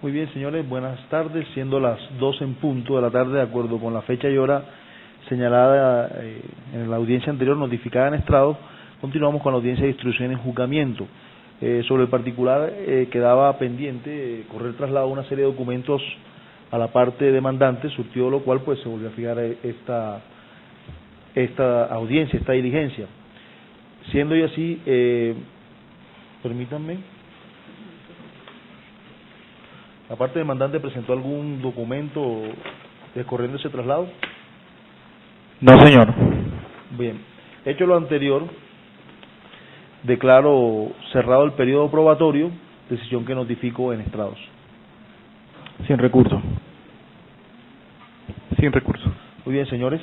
Muy bien, señores, buenas tardes. Siendo las 2 en punto de la tarde, de acuerdo con la fecha y hora señalada en la audiencia anterior notificada en estrado, continuamos con la audiencia de instrucción en juzgamiento. Sobre el particular quedaba pendiente correr traslado de una serie de documentos a la parte demandante, surtido lo cual pues se volvió a fijar esta audiencia, esta diligencia. Siendo y así, permítanme, la parte demandante presentó algún documento descorriendo ese traslado. No, señor. Bien, hecho lo anterior, declaro cerrado el periodo probatorio, decisión que notifico en estrados. Sin recurso. Sin recurso. Muy bien, señores.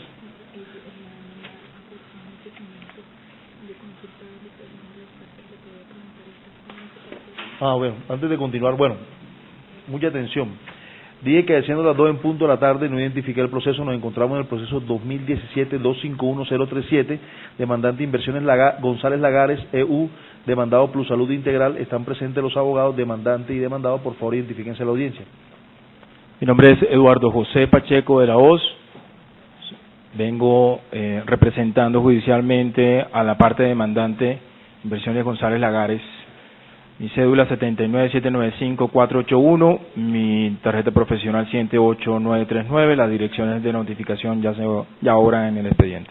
Bueno, antes de continuar, mucha atención. Dije que siendo las 2 en punto de la tarde no identifiqué el proceso, nos encontramos en el proceso 2017-251037, demandante Inversiones González Lagares, EU, demandado Plus Salud Integral. Están presentes los abogados, demandante y demandado, por favor identifíquense la audiencia. Mi nombre es Eduardo José Pacheco de la Hoz, vengo representando judicialmente a la parte demandante Inversiones González Lagares. Mi cédula 79795481, mi tarjeta profesional 78939, las direcciones de notificación ya obran en el expediente.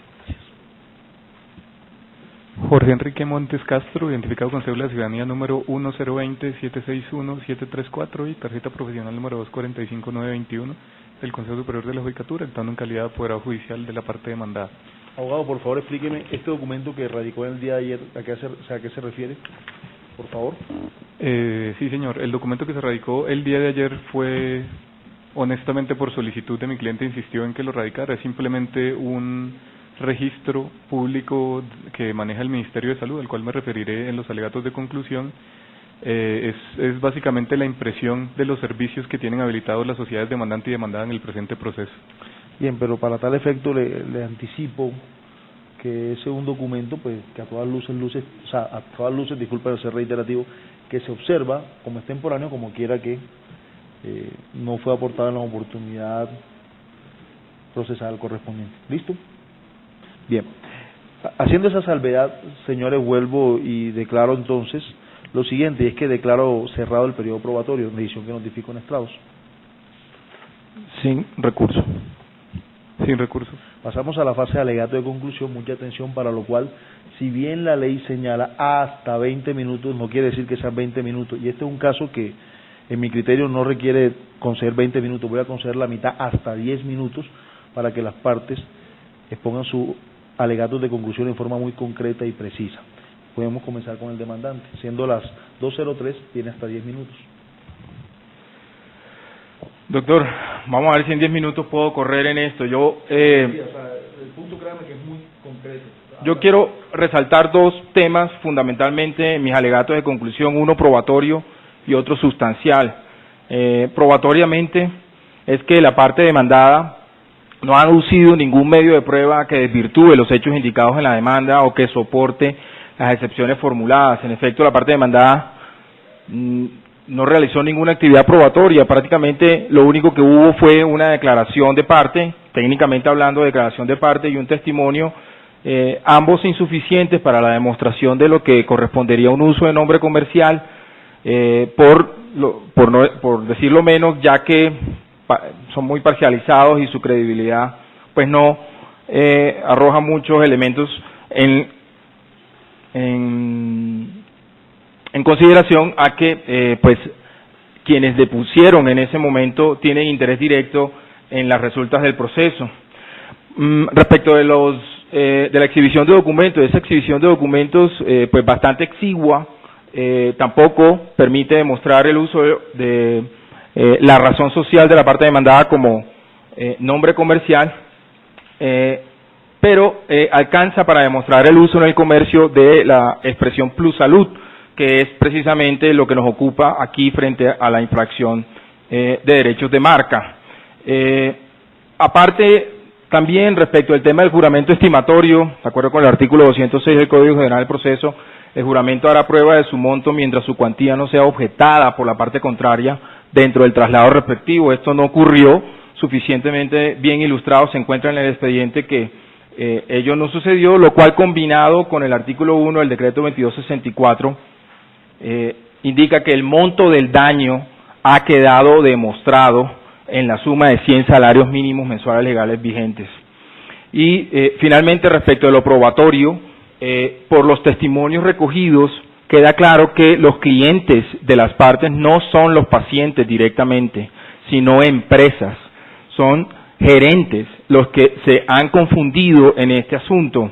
Jorge Enrique Montes Castro, identificado con cédula de ciudadanía número 1020-761-734 y tarjeta profesional número 245921 del Consejo Superior de la Judicatura, actuando en calidad de apoderado judicial de la parte demandada. Abogado, por favor explíqueme este documento que radicó en el día de ayer, ¿a qué se refiere? Por favor. Sí, señor. El documento que se radicó el día de ayer fue, honestamente, por solicitud de mi cliente, insistió en que lo radicara. Es simplemente un registro público que maneja el Ministerio de Salud, al cual me referiré en los alegatos de conclusión. Es básicamente la impresión de los servicios que tienen habilitados las sociedades demandante y demandada en el presente proceso. Bien, pero para tal efecto le anticipo que ese es un documento pues que a todas luces, disculpa de ser reiterativo, que se observa como extemporáneo, como quiera que no fue aportado en la oportunidad procesal correspondiente. ¿Listo? Bien. Haciendo esa salvedad, señores, vuelvo y declaro entonces lo siguiente, y es que declaro cerrado el periodo probatorio, decisión que notifico en estrados. Sin recurso. Sin recurso. Pasamos a la fase de alegato de conclusión, mucha atención, para lo cual, si bien la ley señala hasta 20 minutos, no quiere decir que sean 20 minutos, y este es un caso que en mi criterio no requiere conceder 20 minutos, voy a conceder la mitad, hasta 10 minutos, para que las partes expongan su alegatos de conclusión en forma muy concreta y precisa. Podemos comenzar con el demandante, siendo las 2:03, tiene hasta 10 minutos. Doctor, vamos a ver si en 10 minutos puedo correr en esto. Sí, el punto, créame que es muy concreto. Yo quiero resaltar dos temas fundamentalmente en mis alegatos de conclusión, uno probatorio y otro sustancial. Probatoriamente es que la parte demandada no ha aducido ningún medio de prueba que desvirtúe los hechos indicados en la demanda o que soporte las excepciones formuladas. En efecto, la parte demandada no realizó ninguna actividad probatoria, prácticamente lo único que hubo fue una declaración de parte, técnicamente hablando declaración de parte y un testimonio, ambos insuficientes para la demostración de lo que correspondería a un uso de nombre comercial, por decirlo menos, ya que son muy parcializados y su credibilidad pues no arroja muchos elementos en consideración a que pues quienes depusieron en ese momento tienen interés directo en las resultas del proceso. Respecto de la exhibición de documentos, esa exhibición de documentos pues bastante exigua, tampoco permite demostrar el uso de la razón social de la parte demandada como nombre comercial, pero alcanza para demostrar el uso en el comercio de la expresión Plus Salud, que es precisamente lo que nos ocupa aquí frente a la infracción de derechos de marca. Aparte, también respecto al tema del juramento estimatorio, de acuerdo con el artículo 206 del Código General del Proceso, el juramento hará prueba de su monto mientras su cuantía no sea objetada por la parte contraria dentro del traslado respectivo. Esto no ocurrió, suficientemente bien ilustrado se encuentra en el expediente que ello no sucedió, lo cual combinado con el artículo 1 del decreto 2264 indica que el monto del daño ha quedado demostrado en la suma de 100 salarios mínimos mensuales legales vigentes. Y finalmente, respecto de lo probatorio, por los testimonios recogidos, queda claro que los clientes de las partes no son los pacientes directamente, sino empresas, son gerentes los que se han confundido en este asunto.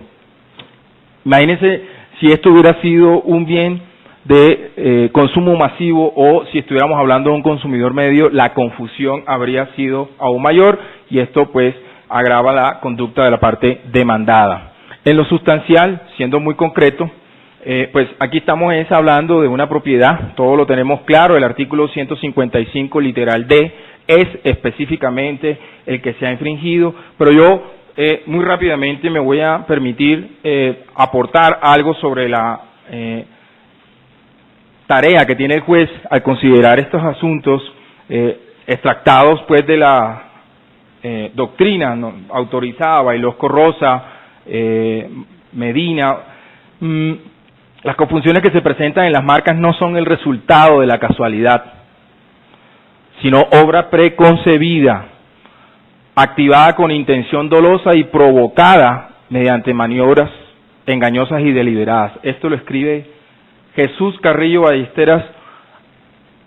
Imagínense si esto hubiera sido un bien de consumo masivo o si estuviéramos hablando de un consumidor medio, la confusión habría sido aún mayor y esto pues agrava la conducta de la parte demandada. En lo sustancial, siendo muy concreto, pues aquí estamos hablando de una propiedad, todo lo tenemos claro, el artículo 155 literal D es específicamente el que se ha infringido, pero yo muy rápidamente me voy a permitir aportar algo sobre la tarea que tiene el juez al considerar estos asuntos extractados pues de la doctrina autorizada, Bailosco Rosa, Medina. Las confusiones que se presentan en las marcas no son el resultado de la casualidad, sino obra preconcebida, activada con intención dolosa y provocada mediante maniobras engañosas y deliberadas. Esto lo escribe Jesús Carrillo Ballesteras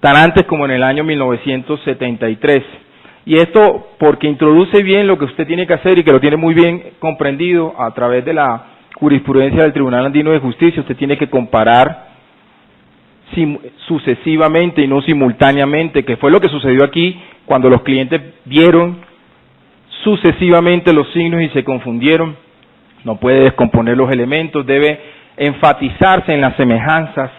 tan antes como en el año 1973. Y esto porque introduce bien lo que usted tiene que hacer y que lo tiene muy bien comprendido a través de la jurisprudencia del Tribunal Andino de Justicia. Usted tiene que comparar sucesivamente y no simultáneamente, que fue lo que sucedió aquí cuando los clientes vieron sucesivamente los signos y se confundieron. No puede descomponer los elementos, debe enfatizarse en las semejanzas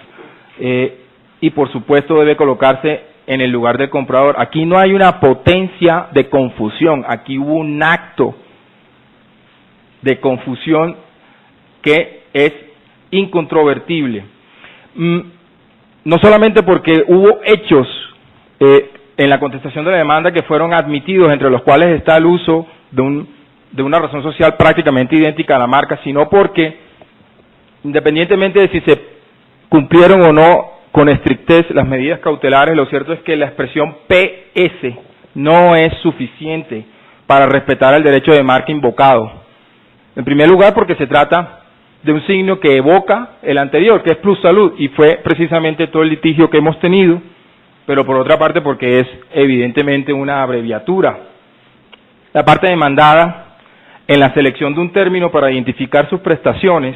y por supuesto debe colocarse en el lugar del comprador. Aquí no hay una potencia de confusión, aquí hubo un acto de confusión que es incontrovertible. No solamente porque hubo hechos en la contestación de la demanda que fueron admitidos, entre los cuales está el uso de una razón social prácticamente idéntica a la marca, sino porque, independientemente de si se cumplieron o no con estrictez las medidas cautelares, lo cierto es que la expresión PS no es suficiente para respetar el derecho de marca invocado. En primer lugar, porque se trata de un signo que evoca el anterior, que es Plus Salud, y fue precisamente todo el litigio que hemos tenido, pero por otra parte porque es evidentemente una abreviatura. La parte demandada, en la selección de un término para identificar sus prestaciones,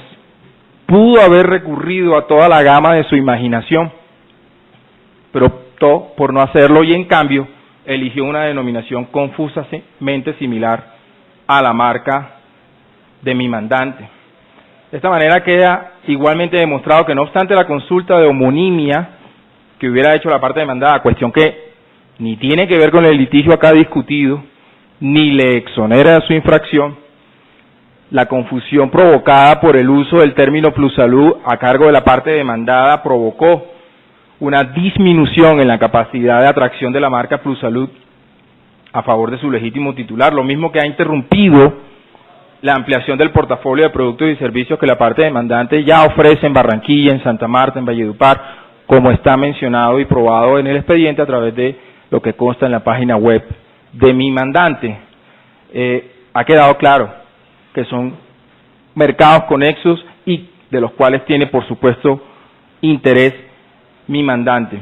pudo haber recurrido a toda la gama de su imaginación, pero optó por no hacerlo y en cambio eligió una denominación confusamente similar a la marca de mi mandante. De esta manera queda igualmente demostrado que no obstante la consulta de homonimia que hubiera hecho la parte demandada, cuestión que ni tiene que ver con el litigio acá discutido, ni le exonera de su infracción, la confusión provocada por el uso del término Plusalud a cargo de la parte demandada provocó una disminución en la capacidad de atracción de la marca Plusalud a favor de su legítimo titular, lo mismo que ha interrumpido la ampliación del portafolio de productos y servicios que la parte demandante ya ofrece en Barranquilla, en Santa Marta, en Valledupar, como está mencionado y probado en el expediente a través de lo que consta en la página web de mi mandante. Ha quedado claro que son mercados conexos y de los cuales tiene, por supuesto, interés mi mandante.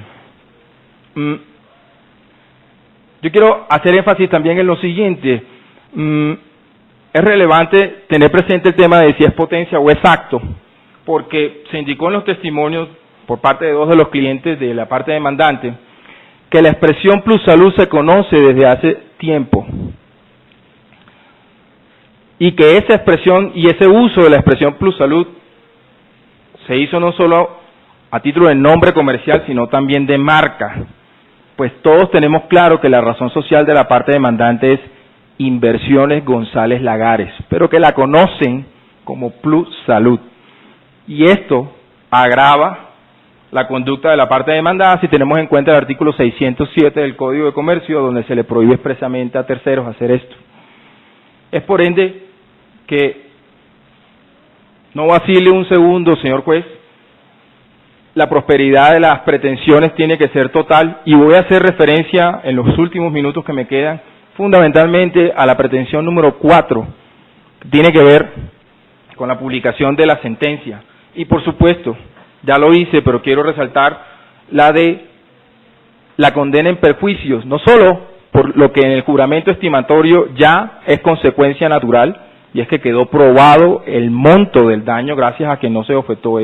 Yo quiero hacer énfasis también en lo siguiente. Es relevante tener presente el tema de si es potencia o es acto, porque se indicó en los testimonios por parte de dos de los clientes de la parte demandante que la expresión Plusalud se conoce desde hace tiempo y que esa expresión y ese uso de la expresión Plusalud se hizo no solo a título de nombre comercial, sino también de marca, pues todos tenemos claro que la razón social de la parte demandante es Inversiones González Lagares, pero que la conocen como Plus Salud. Y esto agrava la conducta de la parte demandada si tenemos en cuenta el artículo 607 del Código de Comercio, donde se le prohíbe expresamente a terceros hacer esto. Es por ende que no vacile un segundo, señor juez, la prosperidad de las pretensiones tiene que ser total, y voy a hacer referencia en los últimos minutos que me quedan fundamentalmente a la pretensión número 4, que tiene que ver con la publicación de la sentencia. Y por supuesto, ya lo hice, pero quiero resaltar la de la condena en perjuicios, no solo por lo que en el juramento estimatorio ya es consecuencia natural, y es que quedó probado el monto del daño gracias a que no se objetó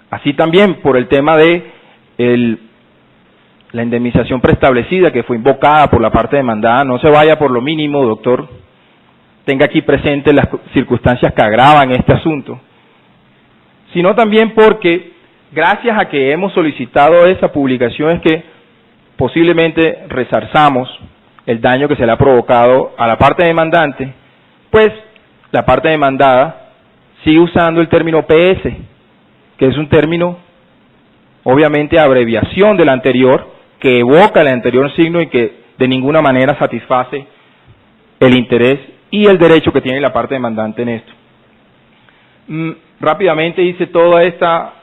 así también por el tema de la indemnización preestablecida que fue invocada por la parte demandada. No se vaya por lo mínimo, doctor, tenga aquí presente las circunstancias que agravan este asunto, sino también porque gracias a que hemos solicitado esa publicación es que posiblemente resarzamos el daño que se le ha provocado a la parte demandante, pues la parte demandada sigue usando el término PS, que es un término obviamente abreviación del anterior, que evoca el anterior signo y que de ninguna manera satisface el interés y el derecho que tiene la parte demandante en esto. Rápidamente hice toda esta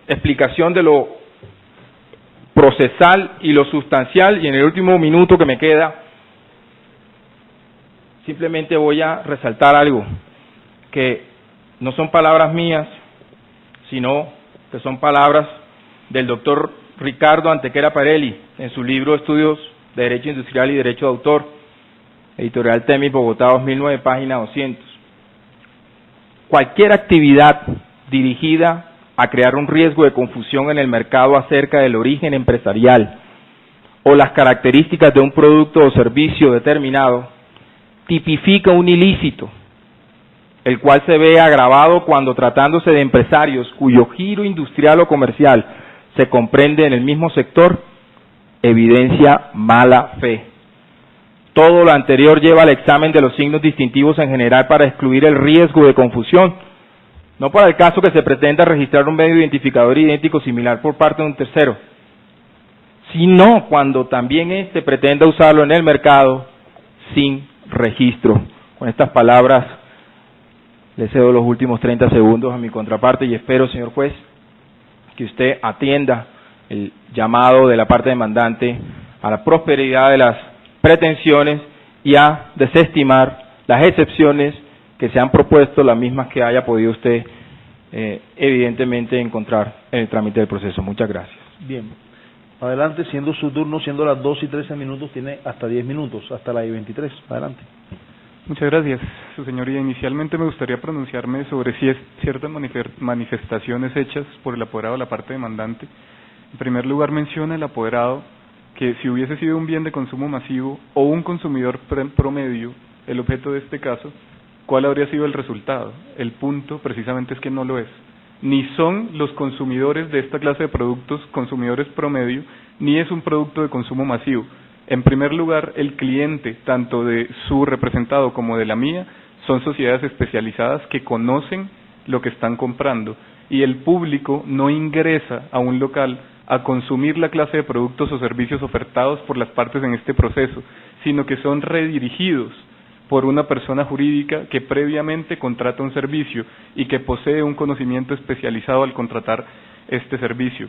explicación de lo procesal y lo sustancial, y en el último minuto que me queda simplemente voy a resaltar algo, que no son palabras mías, sino que son palabras del doctor Ricardo Antequera Parelli en su libro Estudios de Derecho Industrial y Derecho de Autor, editorial Temis, Bogotá, 2009, página 200. Cualquier actividad dirigida a crear un riesgo de confusión en el mercado acerca del origen empresarial o las características de un producto o servicio determinado tipifica un ilícito, el cual se ve agravado cuando, tratándose de empresarios cuyo giro industrial o comercial se comprende en el mismo sector, evidencia mala fe. Todo lo anterior lleva al examen de los signos distintivos en general para excluir el riesgo de confusión, no para el caso que se pretenda registrar un medio identificador idéntico similar por parte de un tercero, sino cuando también éste pretenda usarlo en el mercado sin registro. Con estas palabras le cedo los últimos 30 segundos a mi contraparte y espero, señor juez, que usted atienda el llamado de la parte demandante a la prosperidad de las pretensiones y a desestimar las excepciones que se han propuesto, las mismas que haya podido usted evidentemente encontrar en el trámite del proceso. Muchas gracias. Bien. Adelante, siendo su turno, siendo las 2:13, tiene hasta 10 minutos, hasta las 23. Adelante. Muchas gracias, su señoría. Inicialmente me gustaría pronunciarme sobre si es ciertas manifestaciones hechas por el apoderado de la parte demandante. En primer lugar, menciona el apoderado que si hubiese sido un bien de consumo masivo o un consumidor promedio el objeto de este caso, ¿cuál habría sido el resultado? El punto precisamente es que no lo es. Ni son los consumidores de esta clase de productos consumidores promedio, ni es un producto de consumo masivo. En primer lugar, el cliente, tanto de su representado como de la mía, son sociedades especializadas que conocen lo que están comprando, y el público no ingresa a un local a consumir la clase de productos o servicios ofertados por las partes en este proceso, sino que son redirigidos por una persona jurídica que previamente contrata un servicio y que posee un conocimiento especializado al contratar este servicio.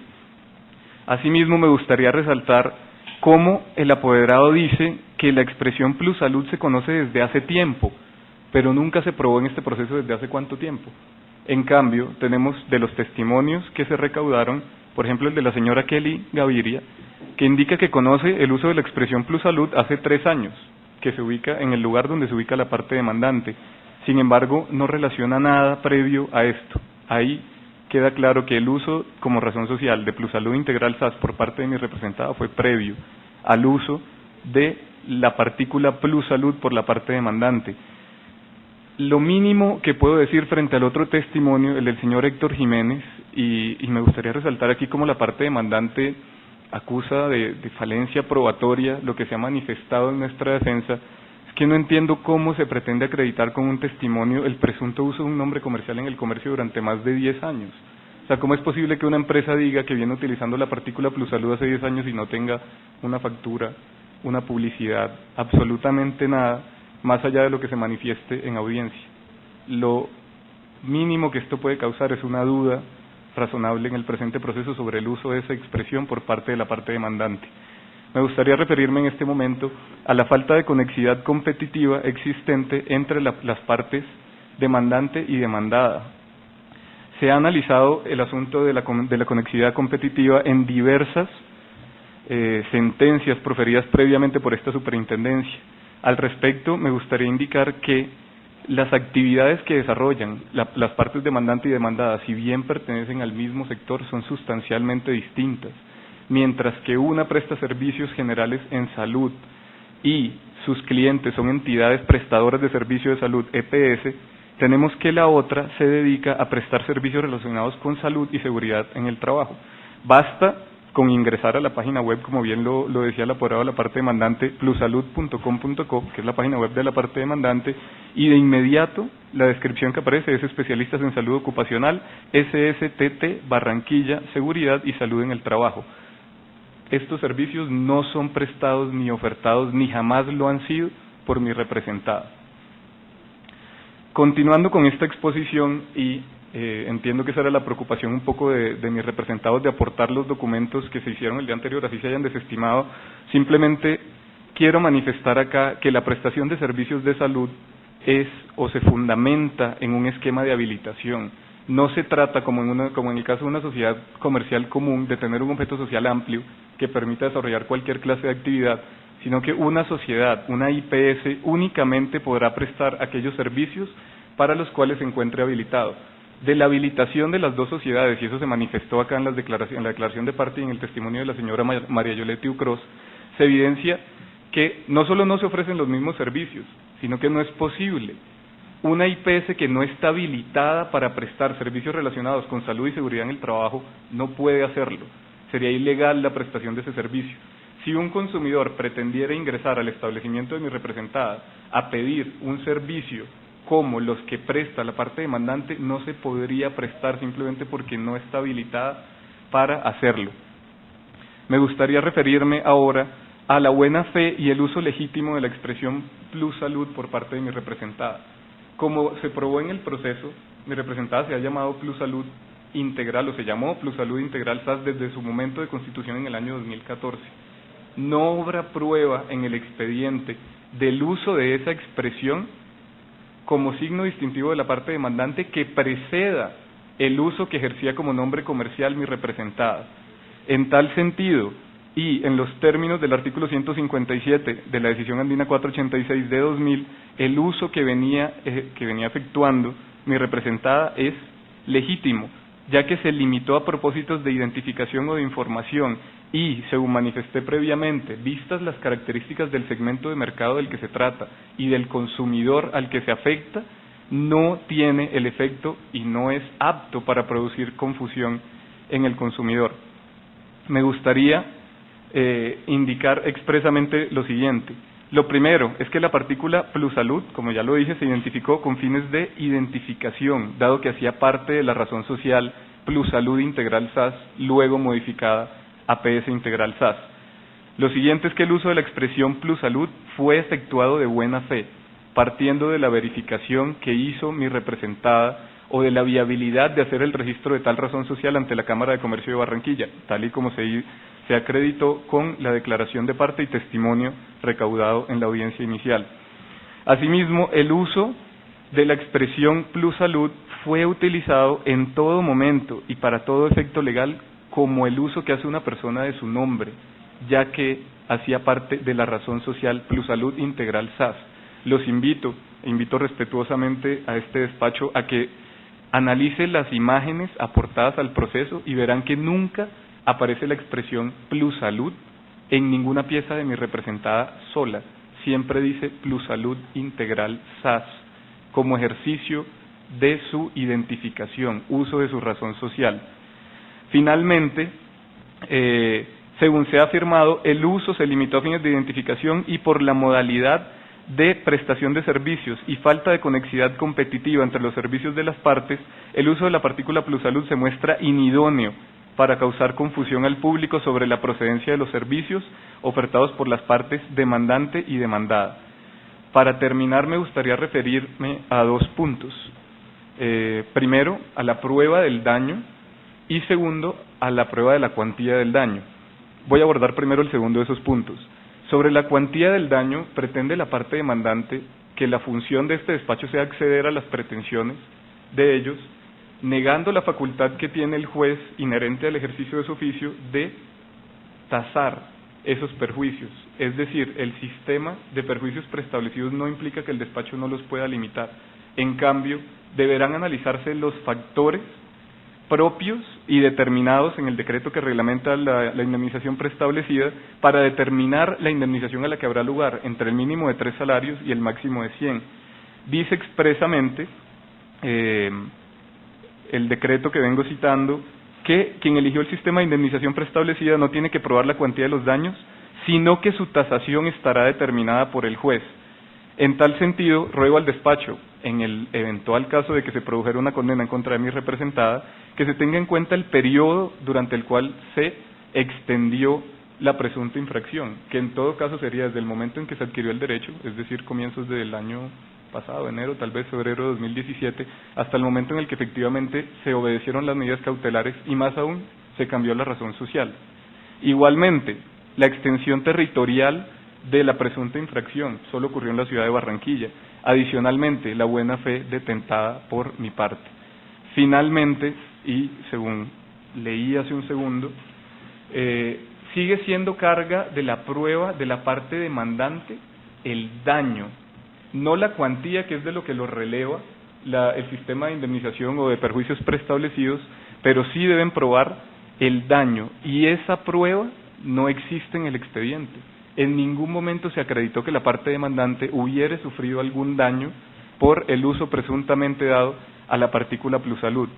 Asimismo, me gustaría resaltar cómo el apoderado dice que la expresión Plus Salud se conoce desde hace tiempo, pero nunca se probó en este proceso desde hace cuánto tiempo. En cambio, tenemos de los testimonios que se recaudaron, por ejemplo el de la señora Kelly Gaviria, que indica que conoce el uso de la expresión Plus Salud hace 3 años, que se ubica en el lugar donde se ubica la parte demandante. Sin embargo, no relaciona nada previo a esto. Ahí queda claro que el uso como razón social de Plus Salud Integral SAS por parte de mi representado fue previo al uso de la partícula Plus Salud por la parte demandante. Lo mínimo que puedo decir frente al otro testimonio, el del señor Héctor Jiménez, y me gustaría resaltar aquí cómo la parte demandante acusa de falencia probatoria lo que se ha manifestado en nuestra defensa, es que no entiendo cómo se pretende acreditar con un testimonio el presunto uso de un nombre comercial en el comercio durante más de 10 años. O sea, ¿cómo es posible que una empresa diga que viene utilizando la partícula Plusalud hace 10 años y no tenga una factura, una publicidad, absolutamente nada, más allá de lo que se manifieste en audiencia? Lo mínimo que esto puede causar es una duda razonable en el presente proceso sobre el uso de esa expresión por parte de la parte demandante. Me gustaría referirme en este momento a la falta de conexidad competitiva existente entre las partes demandante y demandada. Se ha analizado el asunto de la conexidad competitiva en diversas sentencias proferidas previamente por esta superintendencia. Al respecto, me gustaría indicar que las actividades que desarrollan las partes demandante y demandada, si bien pertenecen al mismo sector, son sustancialmente distintas. Mientras que una presta servicios generales en salud y sus clientes son entidades prestadoras de servicios de salud, EPS, tenemos que la otra se dedica a prestar servicios relacionados con salud y seguridad en el trabajo. Basta con ingresar a la página web, como bien lo decía el apoderado de la parte demandante, plusalud.com.co, que es la página web de la parte demandante, y de inmediato la descripción que aparece es especialistas en salud ocupacional, SSTT, Barranquilla, seguridad y salud en el trabajo. Estos servicios no son prestados ni ofertados, ni jamás lo han sido por mi representada. Continuando con esta exposición, y entiendo que esa era la preocupación un poco de mis representados, de aportar los documentos que se hicieron el día anterior, así se hayan desestimado, simplemente quiero manifestar acá que la prestación de servicios de salud es o se fundamenta en un esquema de habilitación. No se trata, como en el caso de una sociedad comercial común, de tener un objeto social amplio que permita desarrollar cualquier clase de actividad, sino que una sociedad, una IPS, únicamente podrá prestar aquellos servicios para los cuales se encuentre habilitado. De la habilitación de las dos sociedades, y eso se manifestó acá en la declaración de parte y en el testimonio de la señora María Yoleti Ucros, se evidencia que no solo no se ofrecen los mismos servicios, sino que no es posible. Una IPS que no está habilitada para prestar servicios relacionados con salud y seguridad en el trabajo no puede hacerlo. Sería ilegal la prestación de ese servicio. Si un consumidor pretendiera ingresar al establecimiento de mi representada a pedir un servicio como los que presta la parte demandante, no se podría prestar simplemente porque no está habilitada para hacerlo. Me gustaría referirme ahora a la buena fe y el uso legítimo de la expresión Plusalud por parte de mi representada. Como se probó en el proceso, mi representada se ha llamado Plusalud Integral, o se llamó Plusalud Integral SAS desde su momento de constitución en el año 2014. No obra prueba en el expediente del uso de esa expresión como signo distintivo de la parte demandante que preceda el uso que ejercía como nombre comercial mi representada. En tal sentido, y en los términos del artículo 157 de la decisión andina 486 de 2000, el uso que venía efectuando mi representada es legítimo, ya que se limitó a propósitos de identificación o de información y, según manifesté previamente, vistas las características del segmento de mercado del que se trata y del consumidor al que se afecta, no tiene el efecto y no es apto para producir confusión en el consumidor. Me gustaría indicar expresamente lo siguiente. Lo primero es que la partícula Plusalud, como ya lo dije, se identificó con fines de identificación, dado que hacía parte de la razón social Plusalud Integral SAS, luego modificada a PS Integral SAS. Lo siguiente es que el uso de la expresión Plusalud fue efectuado de buena fe, partiendo de la verificación que hizo mi representada o de la viabilidad de hacer el registro de tal razón social ante la Cámara de Comercio de Barranquilla, tal y como se acreditó con la declaración de parte y testimonio recaudado en la audiencia inicial. Asimismo, el uso de la expresión Plusalud fue utilizado en todo momento y para todo efecto legal como el uso que hace una persona de su nombre, ya que hacía parte de la razón social Plusalud Integral SAS. Los invito respetuosamente a este despacho a que analice las imágenes aportadas al proceso y verán que nunca aparece la expresión Plusalud en ninguna pieza de mi representada sola. Siempre dice Plusalud Integral SAS, como ejercicio de su identificación, uso de su razón social. Finalmente, según se ha afirmado, el uso se limitó a fines de identificación y por la modalidad de prestación de servicios y falta de conexidad competitiva entre los servicios de las partes, el uso de la partícula plussalud se muestra inidóneo para causar confusión al público sobre la procedencia de los servicios ofertados por las partes demandante y demandada. Para terminar, me gustaría referirme a dos puntos. Primero, a la prueba del daño y segundo, a la prueba de la cuantía del daño. Voy a abordar primero el segundo de esos puntos. Sobre la cuantía del daño, pretende la parte demandante que la función de este despacho sea acceder a las pretensiones de ellos, negando la facultad que tiene el juez inherente al ejercicio de su oficio de tasar esos perjuicios. Es decir, el sistema de perjuicios preestablecidos no implica que el despacho no los pueda limitar. En cambio, deberán analizarse los factores propios y determinados en el decreto que reglamenta la indemnización preestablecida para determinar la indemnización a la que habrá lugar entre el mínimo de 3 salarios y el máximo de 100. Dice expresamente el decreto que vengo citando que quien eligió el sistema de indemnización preestablecida no tiene que probar la cuantía de los daños, sino que su tasación estará determinada por el juez. En tal sentido, ruego al despacho, en el eventual caso de que se produjera una condena en contra de mi representada, que se tenga en cuenta el periodo durante el cual se extendió la presunta infracción, que en todo caso sería desde el momento en que se adquirió el derecho, es decir, comienzos del año pasado, enero, tal vez febrero de 2017, hasta el momento en el que efectivamente se obedecieron las medidas cautelares y más aún se cambió la razón social. Igualmente, la extensión territorial de la presunta infracción solo ocurrió en la ciudad de Barranquilla. Adicionalmente, la buena fe detentada por mi parte. Finalmente, y según leí hace un segundo, sigue siendo carga de la prueba de la parte demandante el daño, no la cuantía, que es de lo que lo releva el sistema de indemnización o de perjuicios preestablecidos, pero sí deben probar el daño, y esa prueba no existe en el expediente. En ningún momento se acreditó que la parte demandante hubiere sufrido algún daño por el uso presuntamente dado a la partícula plussalud.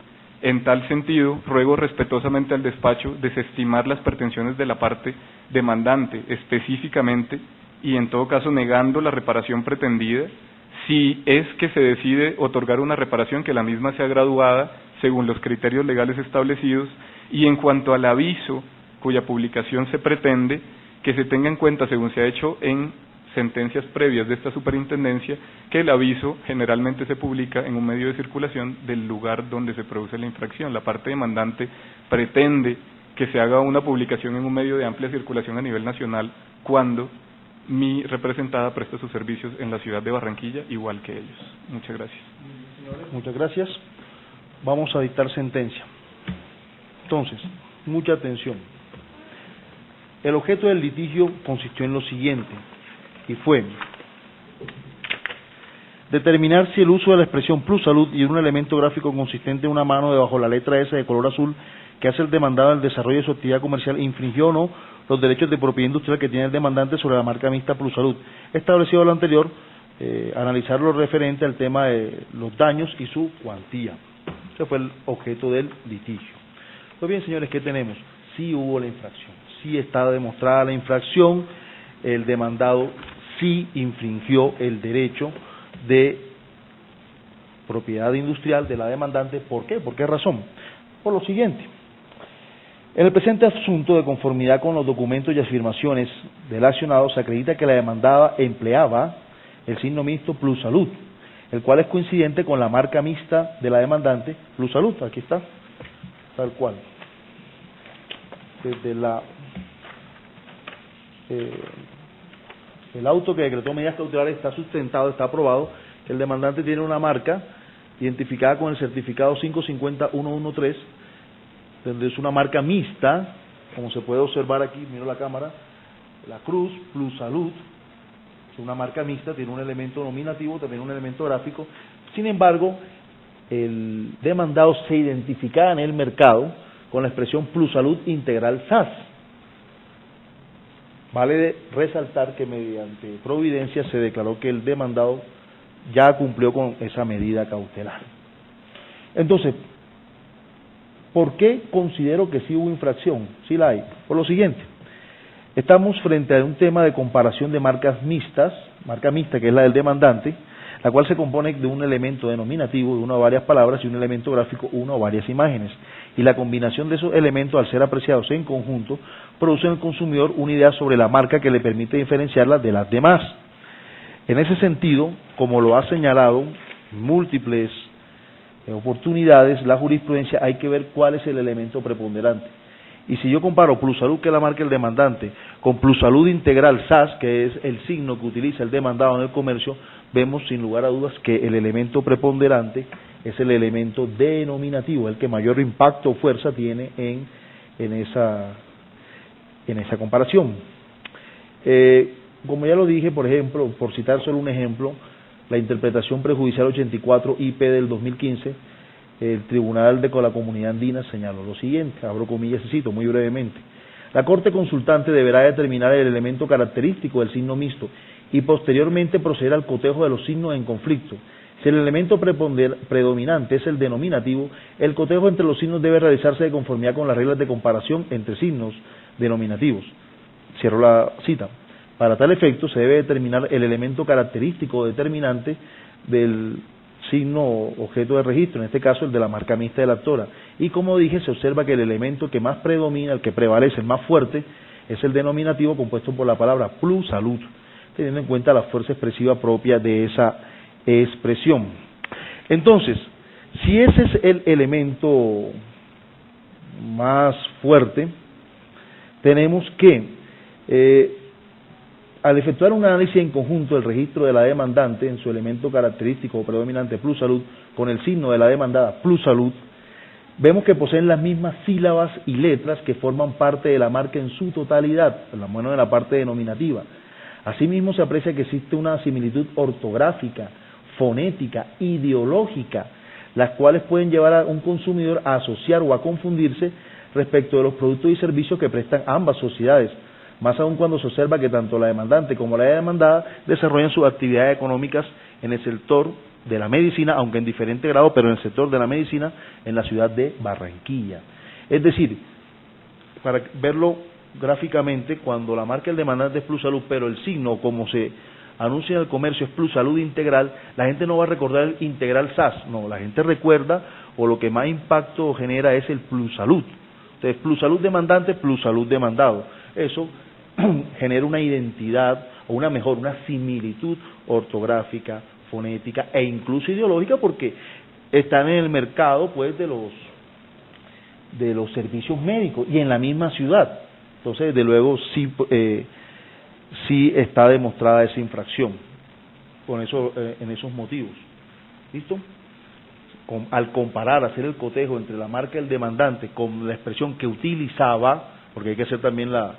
En tal sentido, ruego respetuosamente al despacho desestimar las pretensiones de la parte demandante específicamente y en todo caso negando la reparación pretendida, si es que se decide otorgar una reparación, que la misma sea graduada según los criterios legales establecidos, y en cuanto al aviso cuya publicación se pretende, que se tenga en cuenta, según se ha hecho en sentencias previas de esta superintendencia, que el aviso generalmente se publica en un medio de circulación del lugar donde se produce la infracción. La parte demandante pretende que se haga una publicación en un medio de amplia circulación a nivel nacional cuando mi representada presta sus servicios en la ciudad de Barranquilla, igual que ellos. Muchas gracias. Muchas gracias. Vamos a dictar sentencia. Entonces, mucha atención. El objeto del litigio consistió en lo siguiente, y fue determinar si el uso de la expresión plussalud y un elemento gráfico consistente en una mano debajo la letra S de color azul que hace el demandado al desarrollo de su actividad comercial infringió o no los derechos de propiedad industrial que tiene el demandante sobre la marca mixta plussalud. Establecido lo anterior, analizar lo referente al tema de los daños y su cuantía. Ese fue el objeto del litigio. Pues bien, señores, ¿qué tenemos? Sí hubo la infracción, sí está demostrada la infracción, el demandado sí infringió el derecho de propiedad industrial de la demandante. ¿Por qué? ¿Por qué razón? Por lo siguiente. En el presente asunto, de conformidad con los documentos y afirmaciones del accionado, se acredita que la demandada empleaba el signo mixto plussalud, el cual es coincidente con la marca mixta de la demandante plussalud. Aquí está, tal cual. Desde el auto que decretó medidas cautelares está sustentado, está aprobado, que el demandante tiene una marca identificada con el certificado 550113, donde es una marca mixta, como se puede observar aquí, miro la cámara, la cruz plussalud, es una marca mixta, tiene un elemento nominativo, también un elemento gráfico. Sin embargo, el demandado se identificaba en el mercado con la expresión plussalud integral SAS. Vale resaltar que mediante providencia se declaró que el demandado ya cumplió con esa medida cautelar. Entonces, ¿por qué considero que sí hubo infracción? Sí la hay. Por lo siguiente, Estamos frente a un tema de comparación de marcas mixtas, marca mixta que es la del demandante, la cual se compone de un elemento denominativo, de una o varias palabras, y un elemento gráfico, una o varias imágenes. Y la combinación de esos elementos, al ser apreciados en conjunto, produce en el consumidor una idea sobre la marca que le permite diferenciarla de las demás. En ese sentido, como lo ha señalado múltiples oportunidades la jurisprudencia, hay que ver cuál es el elemento preponderante. Y si yo comparo Plusalud, que es la marca del demandante, con Plusalud Integral SAS, que es el signo que utiliza el demandado en el comercio, vemos sin lugar a dudas que el elemento preponderante es el elemento denominativo, el que mayor impacto o fuerza tiene en esa comparación. Como ya lo dije, por ejemplo, por citar solo un ejemplo, la interpretación prejudicial 84 IP del 2015, el Tribunal de la Comunidad Andina señaló lo siguiente, abro comillas y cito muy brevemente: la Corte consultante deberá determinar el elemento característico del signo mixto y posteriormente proceder al cotejo de los signos en conflicto. Si el elemento predominante es el denominativo, el cotejo entre los signos debe realizarse de conformidad con las reglas de comparación entre signos denominativos. Cierro la cita. Para tal efecto, se debe determinar el elemento característico determinante del signo objeto de registro, en este caso el de la marca mixta de la actora. Y como dije, se observa que el elemento que más predomina, el que prevalece, el más fuerte, es el denominativo compuesto por la palabra Plusalud, teniendo en cuenta la fuerza expresiva propia de esa expresión. Entonces, si ese es el elemento más fuerte, tenemos que al efectuar un análisis en conjunto del registro de la demandante en su elemento característico o predominante Plusalud con el signo de la demandada Plusalud, vemos que poseen las mismas sílabas y letras que forman parte de la marca en su totalidad, por lo menos en la parte denominativa. Asimismo, se aprecia que existe una similitud ortográfica, fonética, ideológica, las cuales pueden llevar a un consumidor a asociar o a confundirse respecto de los productos y servicios que prestan ambas sociedades, más aún cuando se observa que tanto la demandante como la demandada desarrollan sus actividades económicas en el sector de la medicina, aunque en diferente grado, pero en el sector de la medicina en la ciudad de Barranquilla. Es decir, para verlo gráficamente, cuando la marca del demandante es Plusalud, pero el signo, como se anuncia en el comercio, es Plusalud Integral, la gente no va a recordar el Integral SAS, no, la gente recuerda, o lo que más impacto genera es el Plusalud. Entonces, Plusalud demandante, Plusalud demandado. Eso genera una identidad, o una similitud ortográfica, fonética e incluso ideológica, porque están en el mercado pues de los servicios médicos y en la misma ciudad. Entonces, desde luego, sí está demostrada esa infracción con eso, en esos motivos. ¿Listo? Al comparar, hacer el cotejo entre la marca del demandante con la expresión que utilizaba, porque hay que hacer también la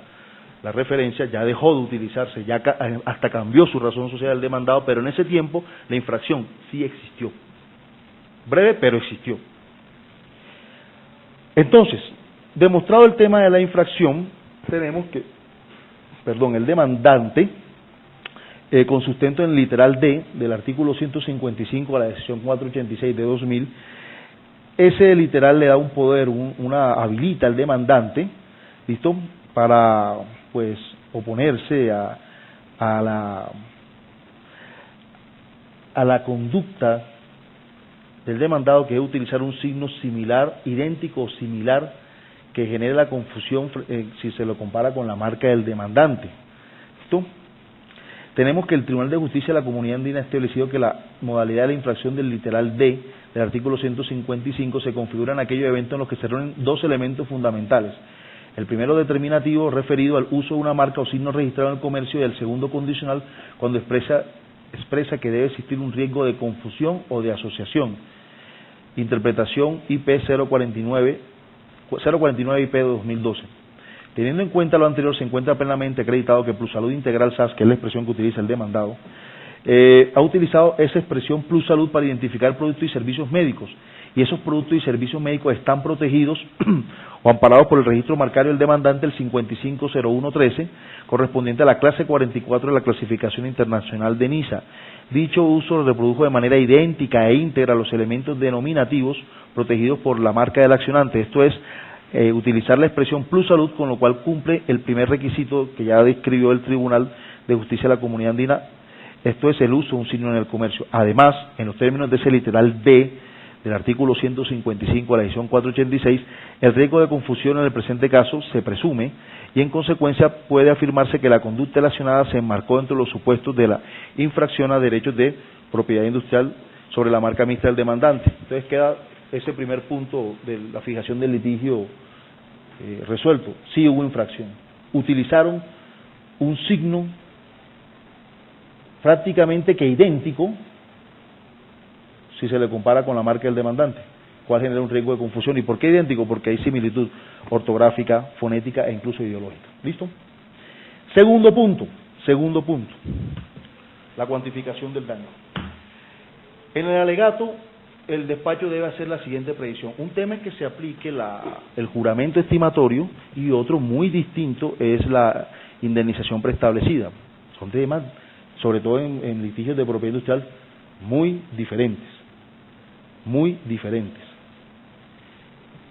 referencia, ya dejó de utilizarse, ya hasta cambió su razón social del demandado, pero en ese tiempo la infracción sí existió. Breve, pero existió. Entonces, demostrado el tema de la infracción, tenemos que, el demandante, con sustento en el literal D del artículo 155 de la decisión 486 de 2000, ese literal le da un poder, habilita al demandante, ¿listo?, para pues oponerse a la conducta del demandado, que es utilizar un signo similar, idéntico o similar, que genere la confusión si se lo compara con la marca del demandante. ¿Listo? Tenemos que el Tribunal de Justicia de la Comunidad Andina ha establecido que la modalidad de la infracción del literal D del artículo 155 se configura en aquellos eventos en los que se reúnen dos elementos fundamentales: el primero determinativo, referido al uso de una marca o signo registrado en el comercio, y el segundo condicional, cuando expresa que debe existir un riesgo de confusión o de asociación. Interpretación IP 049 IP de 2012. Teniendo en cuenta lo anterior, se encuentra plenamente acreditado que Plusalud Integral SAS, que es la expresión que utiliza el demandado, ha utilizado esa expresión Plusalud para identificar productos y servicios médicos, y esos productos y servicios médicos están protegidos o amparados por el registro marcario del demandante, el 550113, correspondiente a la clase 44 de la clasificación internacional de NISA. Dicho uso reprodujo de manera idéntica e íntegra los elementos denominativos protegidos por la marca del accionante, esto es, utilizar la expresión plus salud, con lo cual cumple el primer requisito que ya describió el Tribunal de Justicia de la Comunidad Andina, esto es el uso de un signo en el comercio. Además, en los términos de ese literal B del artículo 155 de la edición 486, el riesgo de confusión en el presente caso se presume y en consecuencia puede afirmarse que la conducta relacionada se enmarcó dentro de los supuestos de la infracción a derechos de propiedad industrial sobre la marca mixta del demandante. Entonces queda ese primer punto de la fijación del litigio resuelto. Sí hubo infracción. Utilizaron un signo prácticamente que idéntico si se le compara con la marca del demandante, cuál genera un riesgo de confusión. ¿Y por qué idéntico? Porque hay similitud ortográfica, fonética e incluso ideológica. ¿Listo? Segundo punto, la cuantificación del daño. En el alegato, el despacho debe hacer la siguiente predicción. Un tema es que se aplique el juramento estimatorio y otro muy distinto es la indemnización preestablecida. Son temas, sobre todo en litigios de propiedad industrial, muy diferentes.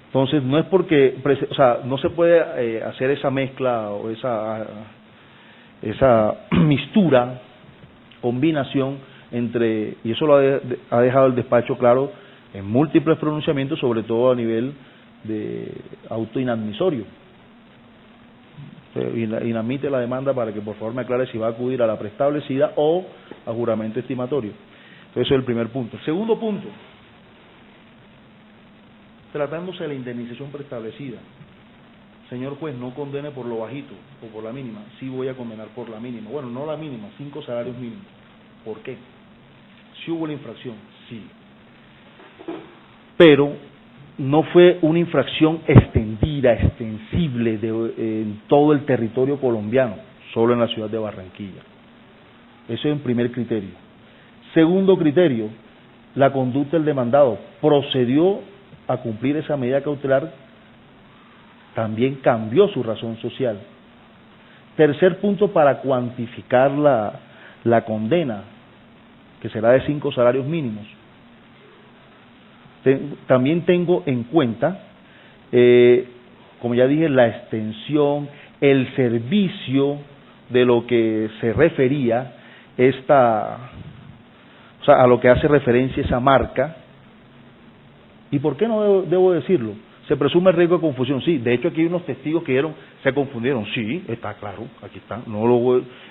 Entonces, no es porque, o sea, no se puede hacer esa mezcla o esa mistura, combinación entre, y eso lo ha dejado el despacho claro en múltiples pronunciamientos, sobre todo a nivel de auto inadmisorio. Inadmite la demanda para que por favor me aclare si va a acudir a la preestablecida o a juramento estimatorio. Entonces, ese es el primer punto. El segundo punto, tratándose de la indemnización preestablecida. Señor juez, no condene por lo bajito o por la mínima. Sí voy a condenar por la mínima. Bueno, no la mínima, 5 salarios mínimos. ¿Por qué? ¿Sí hubo la infracción? Sí. Pero no fue una infracción extendida, extensible en todo el territorio colombiano, solo en la ciudad de Barranquilla. Eso es el primer criterio. Segundo criterio, la conducta del demandado procedió a cumplir esa medida cautelar, también cambió su razón social. Tercer punto, para cuantificar la condena, que será de 5 salarios mínimos. También tengo en cuenta, como ya dije, la extensión, el servicio de lo que se refería a lo que hace referencia esa marca. ¿Y por qué no debo decirlo? Se presume el riesgo de confusión, sí. De hecho, aquí hay unos testigos que se confundieron. Sí, está claro, aquí está.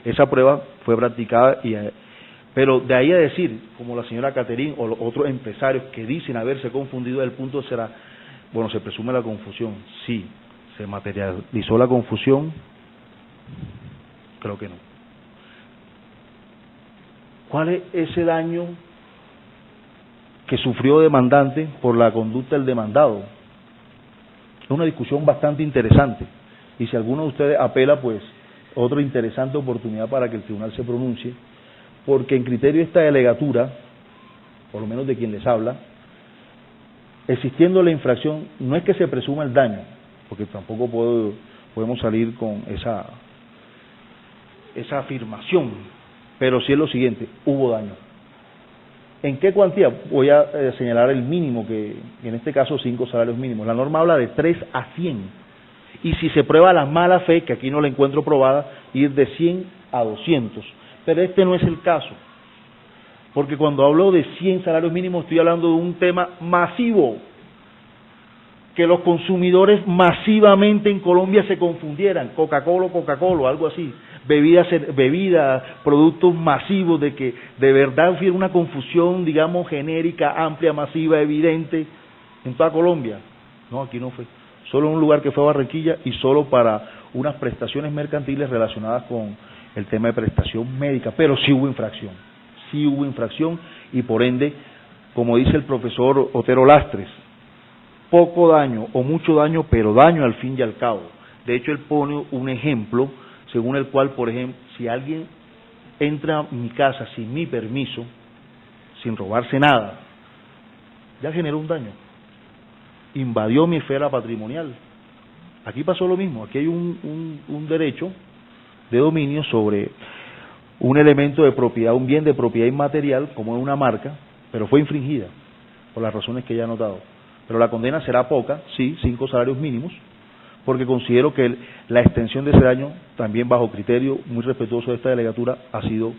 Esa prueba fue practicada, pero de ahí a decir, como la señora Caterín o los otros empresarios que dicen haberse confundido, el punto será, bueno, se presume la confusión. Sí, se materializó la confusión. Creo que no. ¿Cuál es ese daño que sufrió demandante por la conducta del demandado? Es una discusión bastante interesante, y si alguno de ustedes apela, pues otra interesante oportunidad para que el tribunal se pronuncie, porque en criterio de esta delegatura, por lo menos de quien les habla, existiendo la infracción, no es que se presuma el daño, porque tampoco podemos salir con esa afirmación, pero sí es lo siguiente: hubo daño. ¿En qué cuantía? Voy a señalar el mínimo, que en este caso 5 salarios mínimos. La norma habla de 3 a 100. Y si se prueba la mala fe, que aquí no la encuentro probada, ir de 100 a 200. Pero este no es el caso. Porque cuando hablo de 100 salarios mínimos estoy hablando de un tema masivo. Que los consumidores masivamente en Colombia se confundieran. Coca-Cola, algo así. Bebidas, productos masivos, de que de verdad hubiera una confusión, digamos, genérica, amplia, masiva, evidente en toda Colombia. No, aquí no fue. Solo en un lugar que fue Barranquilla, y solo para unas prestaciones mercantiles relacionadas con el tema de prestación médica. Pero sí hubo infracción, y por ende, como dice el profesor Otero Lastres, poco daño o mucho daño, pero daño al fin y al cabo. De hecho, él pone un ejemplo según el cual, por ejemplo, si alguien entra a mi casa sin mi permiso, sin robarse nada, ya generó un daño, invadió mi esfera patrimonial. Aquí pasó lo mismo. Aquí hay un derecho de dominio sobre un elemento de propiedad, un bien de propiedad inmaterial, como es una marca, pero fue infringida por las razones que ya he notado. pero la condena será poca, sí, 5 salarios mínimos, porque considero que la extensión de ese daño, también bajo criterio muy respetuoso de esta delegatura, ha sido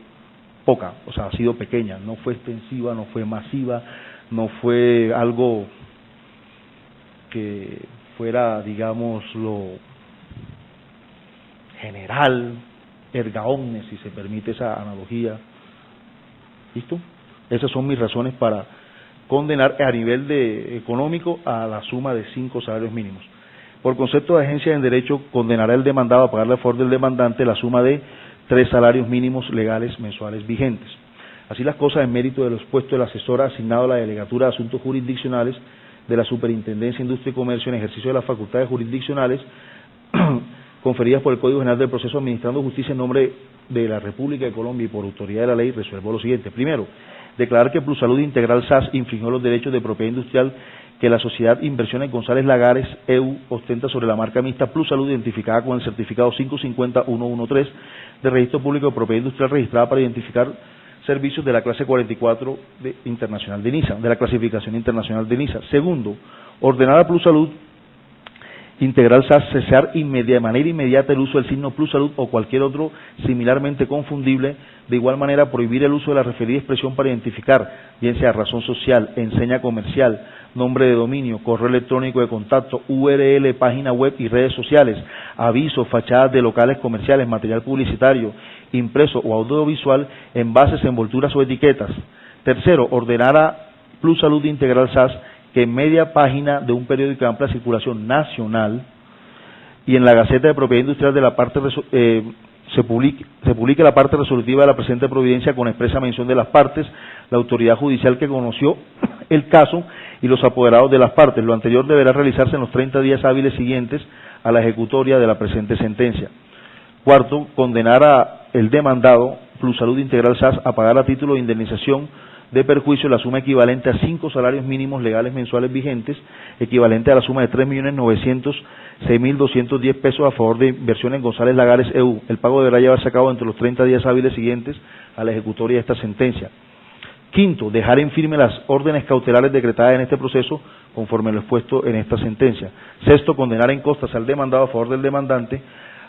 poca, o sea, ha sido pequeña, no fue extensiva, no fue masiva, no fue algo que fuera, digamos, lo general, erga omnes, si se permite esa analogía. ¿Listo? Esas son mis razones para condenar a nivel económico a la suma de 5 salarios mínimos. Por concepto de agencia en derecho, condenará el demandado a pagarle a favor del demandante la suma de 3 salarios mínimos legales mensuales vigentes. Así las cosas, en mérito de los puestos del asesor asignado a la Delegatura de Asuntos Jurisdiccionales de la Superintendencia de Industria y Comercio en ejercicio de las facultades jurisdiccionales conferidas por el Código General del Proceso Administrando Justicia en nombre de la República de Colombia y por autoridad de la ley, resuelvo lo siguiente. Primero, declarar que Plus Salud Integral SAS infringió los derechos de propiedad industrial que la sociedad Inversiones González Lagares EU ostenta sobre la marca mixta Plus Salud, identificada con el certificado 550113 de Registro Público de Propiedad Industrial, registrada para identificar servicios de la clase 44 internacional de NISA, de la clasificación internacional de NISA. Segundo, ordenar a Plus Salud Integral SAS cesar de manera inmediata el uso del signo Plus Salud o cualquier otro similarmente confundible, de igual manera prohibir el uso de la referida expresión para identificar, bien sea razón social, enseña comercial, nombre de dominio, correo electrónico de contacto, URL, página web y redes sociales, avisos, fachadas de locales comerciales, material publicitario, impreso o audiovisual, envases, envolturas o etiquetas. Tercero, ordenar a Plus Salud Integral SAS que en media página de un periódico de amplia circulación nacional y en la Gaceta de Propiedad Industrial de la parte se publique la parte resolutiva de la presente providencia con expresa mención de las partes, la autoridad judicial que conoció el caso y los apoderados de las partes. Lo anterior deberá realizarse en los 30 días hábiles siguientes a la ejecutoria de la presente sentencia. Cuarto, condenar a el demandado Plus Salud Integral SAS a pagar a título de indemnización de perjuicio la suma equivalente a 5 salarios mínimos legales mensuales vigentes, equivalente a la suma de 3.906.210 pesos a favor de Inversiones González Lagares EU. El pago deberá llevarse a cabo entre los 30 días hábiles siguientes a la ejecutoria de esta sentencia. Quinto, dejar en firme las órdenes cautelares decretadas en este proceso conforme lo expuesto en esta sentencia. Sexto, condenar en costas al demandado a favor del demandante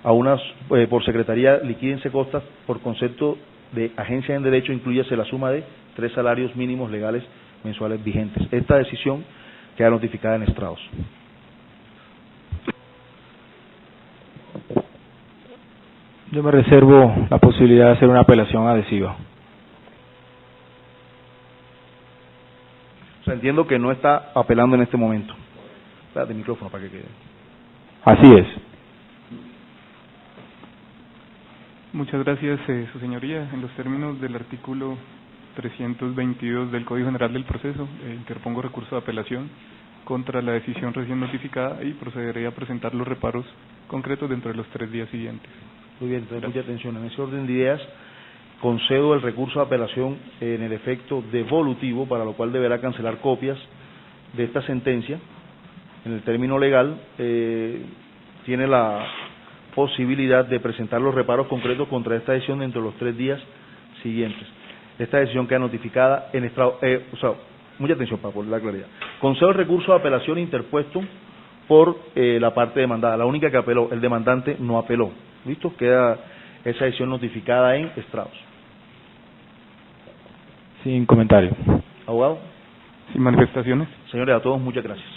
a unas por secretaría liquídense costas por concepto de agencia en derecho, incluyase la suma de 3 salarios mínimos legales mensuales vigentes. Esta decisión queda notificada en estrados. Yo me reservo la posibilidad de hacer una apelación adhesiva. O sea, entiendo que no está apelando en este momento. Espérate el micrófono para que quede. Así es. Muchas gracias, su señoría. En los términos del artículo 322 del Código General del Proceso, interpongo recurso de apelación contra la decisión recién notificada y procederé a presentar los reparos concretos dentro de los 3 días siguientes. Muy bien, entonces mucha atención. En ese orden de ideas, concedo el recurso de apelación en el efecto devolutivo, para lo cual deberá cancelar copias de esta sentencia. En el término legal, tiene la posibilidad de presentar los reparos concretos contra esta decisión dentro de los 3 días siguientes. Esta decisión queda notificada en estrado, mucha atención para poner la claridad. Concedo el recurso de apelación interpuesto por la parte demandada, la única que apeló, el demandante no apeló. ¿Listo? Queda esa decisión notificada en estrados. Sin comentario. Abogado. Sin manifestaciones. Señores, a todos muchas gracias.